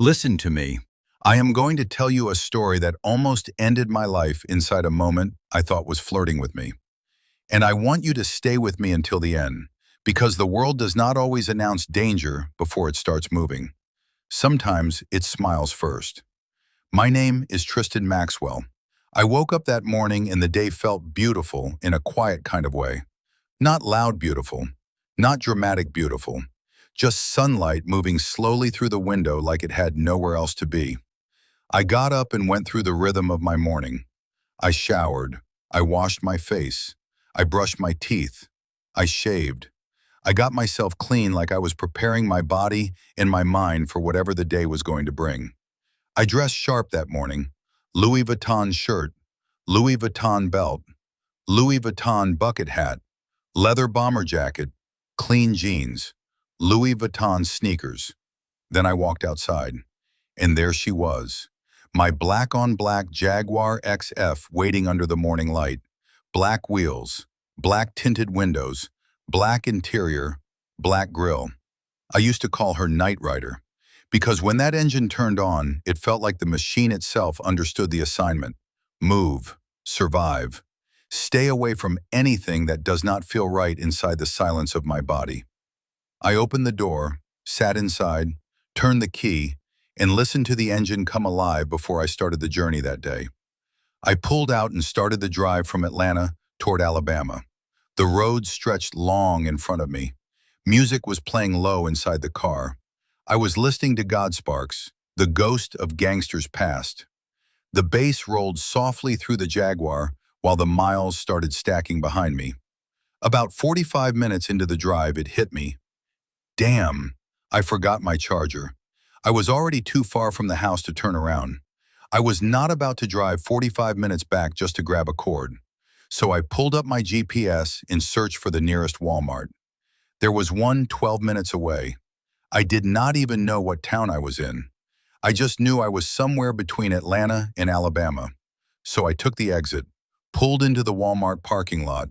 Listen to me. I am going to tell you a story that almost ended my life inside a moment I thought was flirting with me. And I want you to stay with me until the end, because the world does not always announce danger before it starts moving. Sometimes it smiles first. My name is Tristan Maxwell. I woke up that morning and the day felt beautiful in a quiet kind of way. Not loud beautiful, not dramatic beautiful, just sunlight moving slowly through the window like it had nowhere else to be. I got up and went through the rhythm of my morning. I showered. I washed my face. I brushed my teeth. I shaved. I got myself clean like I was preparing my body and my mind for whatever the day was going to bring. I dressed sharp that morning. Louis Vuitton shirt, Louis Vuitton belt, Louis Vuitton bucket hat, leather bomber jacket, clean jeans, Louis Vuitton sneakers. Then I walked outside, and there she was, my black-on-black Jaguar XF waiting under the morning light. Black wheels, black tinted windows, black interior, black grille. I used to call her Night Rider, because when that engine turned on, it felt like the machine itself understood the assignment. Move, survive, stay away from anything that does not feel right inside the silence of my body. I opened the door, sat inside, turned the key, and listened to the engine come alive before I started the journey that day. I pulled out and started the drive from Atlanta toward Alabama. The road stretched long in front of me. Music was playing low inside the car. I was listening to Godsparks, the ghost of gangsters past. The bass rolled softly through the Jaguar while the miles started stacking behind me. About 45 minutes into the drive, it hit me. Damn, I forgot my charger. I was already too far from the house to turn around. I was not about to drive 45 minutes back just to grab a cord. So I pulled up my GPS in search for the nearest Walmart. There was one 12 minutes away. I did not even know what town I was in. I just knew I was somewhere between Atlanta and Alabama. So I took the exit, pulled into the Walmart parking lot,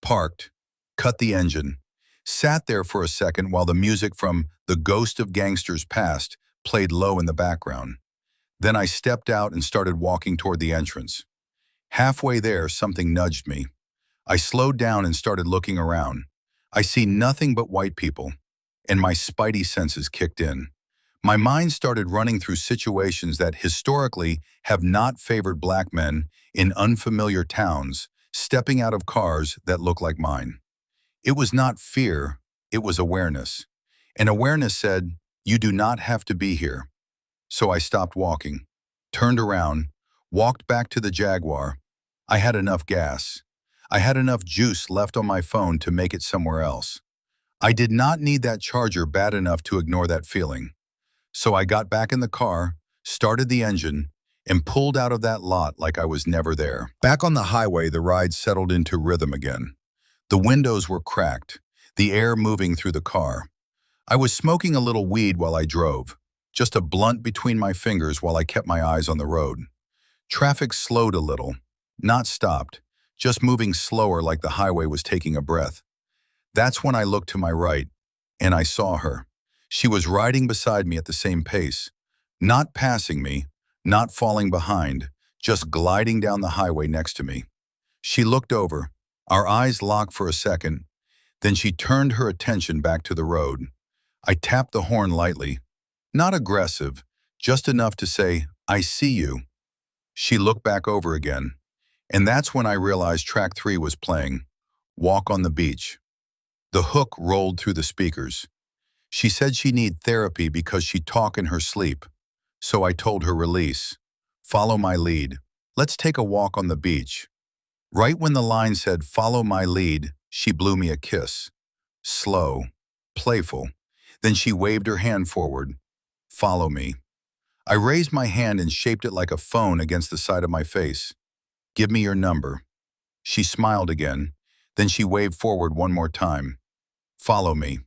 parked, cut the engine, sat there for a second while the music from The Ghost of Gangsters Past played low in the background. Then I stepped out and started walking toward the entrance. Halfway there, something nudged me. I slowed down and started looking around. I see nothing but white people, and my spidey senses kicked in. My mind started running through situations that historically have not favored black men in unfamiliar towns, stepping out of cars that look like mine. It was not fear, it was awareness. And awareness said, "You do not have to be here." So I stopped walking, turned around, walked back to the Jaguar. I had enough gas. I had enough juice left on my phone to make it somewhere else. I did not need that charger bad enough to ignore that feeling. So I got back in the car, started the engine, and pulled out of that lot like I was never there. Back on the highway, the ride settled into rhythm again. The windows were cracked, the air moving through the car. I was smoking a little weed while I drove, just a blunt between my fingers while I kept my eyes on the road. Traffic slowed a little, not stopped, just moving slower like the highway was taking a breath. That's when I looked to my right, and I saw her. She was riding beside me at the same pace, not passing me, not falling behind, just gliding down the highway next to me. She looked over, our eyes locked for a second, then she turned her attention back to the road. I tapped the horn lightly, not aggressive, just enough to say, "I see you." She looked back over again, and that's when I realized track 3 was playing, Walk on the Beach. The hook rolled through the speakers. She said she needed therapy because she talked in her sleep. So I told her, "Release. Follow my lead. Let's take a walk on the beach." Right when the line said, "Follow my lead," she blew me a kiss. Slow, playful. Then she waved her hand forward. "Follow me." I raised my hand and shaped it like a phone against the side of my face. "Give me your number." She smiled again. Then she waved forward one more time. "Follow me."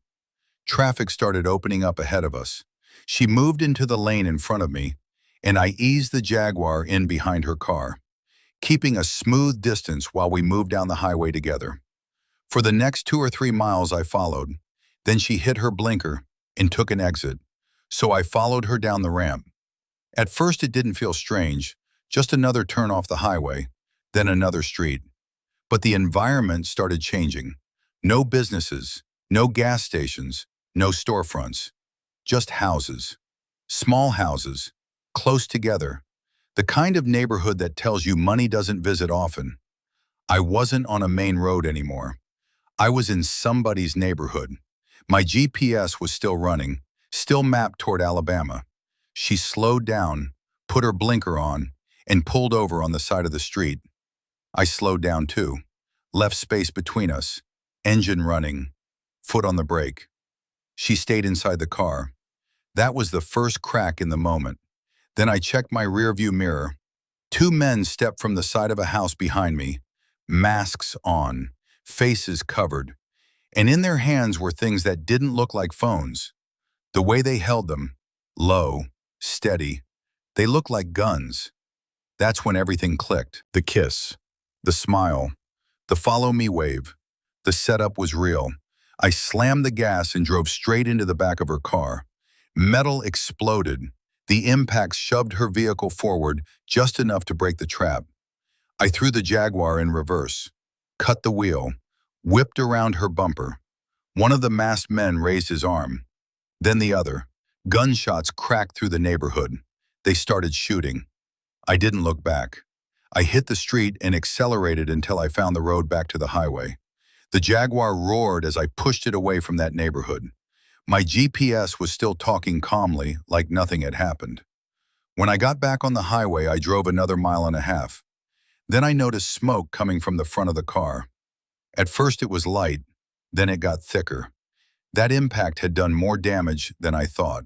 Traffic started opening up ahead of us. She moved into the lane in front of me, and I eased the Jaguar in behind her car, keeping a smooth distance while we moved down the highway together. For the next 2 or 3 miles I followed. Then she hit her blinker and took an exit. So I followed her down the ramp. At first it didn't feel strange, just another turn off the highway, then another street. But the environment started changing. No businesses, no gas stations, no storefronts, just houses. Small houses, close together. The kind of neighborhood that tells you money doesn't visit often. I wasn't on a main road anymore. I was in somebody's neighborhood. My GPS was still running, still mapped toward Alabama. She slowed down, put her blinker on, and pulled over on the side of the street. I slowed down too, left space between us, engine running, foot on the brake. She stayed inside the car. That was the first crack in the moment. Then I checked my rearview mirror. Two men stepped from the side of a house behind me, masks on, faces covered, and in their hands were things that didn't look like phones. The way they held them, low, steady, they looked like guns. That's when everything clicked. The kiss, the smile, the follow me wave. The setup was real. I slammed the gas and drove straight into the back of her car. Metal exploded. The impact shoved her vehicle forward just enough to break the trap. I threw the Jaguar in reverse, cut the wheel, whipped around her bumper. One of the masked men raised his arm, then the other. Gunshots cracked through the neighborhood. They started shooting. I didn't look back. I hit the street and accelerated until I found the road back to the highway. The Jaguar roared as I pushed it away from that neighborhood. My GPS was still talking calmly, like nothing had happened. When I got back on the highway, I drove another 1.5 miles. Then I noticed smoke coming from the front of the car. At first it was light, then it got thicker. That impact had done more damage than I thought.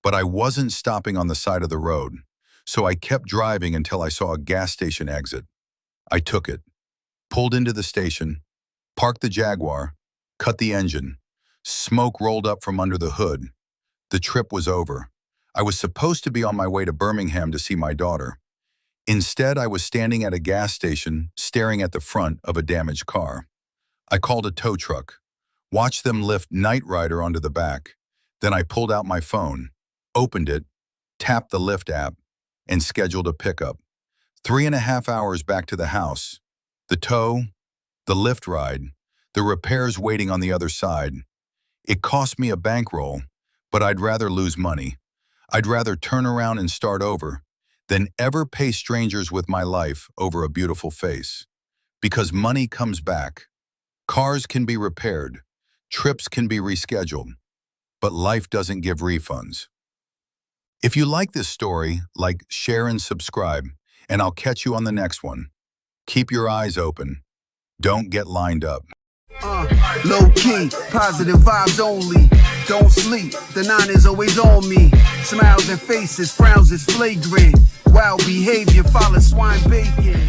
But I wasn't stopping on the side of the road, so I kept driving until I saw a gas station exit. I took it, pulled into the station, parked the Jaguar, cut the engine. Smoke rolled up from under the hood. The trip was over. I was supposed to be on my way to Birmingham to see my daughter. Instead, I was standing at a gas station, staring at the front of a damaged car. I called a tow truck, watched them lift Knight Rider onto the back. Then I pulled out my phone, opened it, tapped the Lyft app, and scheduled a pickup. 3.5 hours back to the house. The tow, the Lyft ride, the repairs waiting on the other side. It cost me a bankroll, but I'd rather lose money. I'd rather turn around and start over than ever pay strangers with my life over a beautiful face. Because money comes back. Cars can be repaired. Trips can be rescheduled. But life doesn't give refunds. If you like this story, like, share, and subscribe, and I'll catch you on the next one. Keep your eyes open. Don't get lined up. Low key, positive vibes only. Don't sleep, the 9 is always on me. Smiles and faces, frowns is flagrant. Wild behavior, follow swine bacon.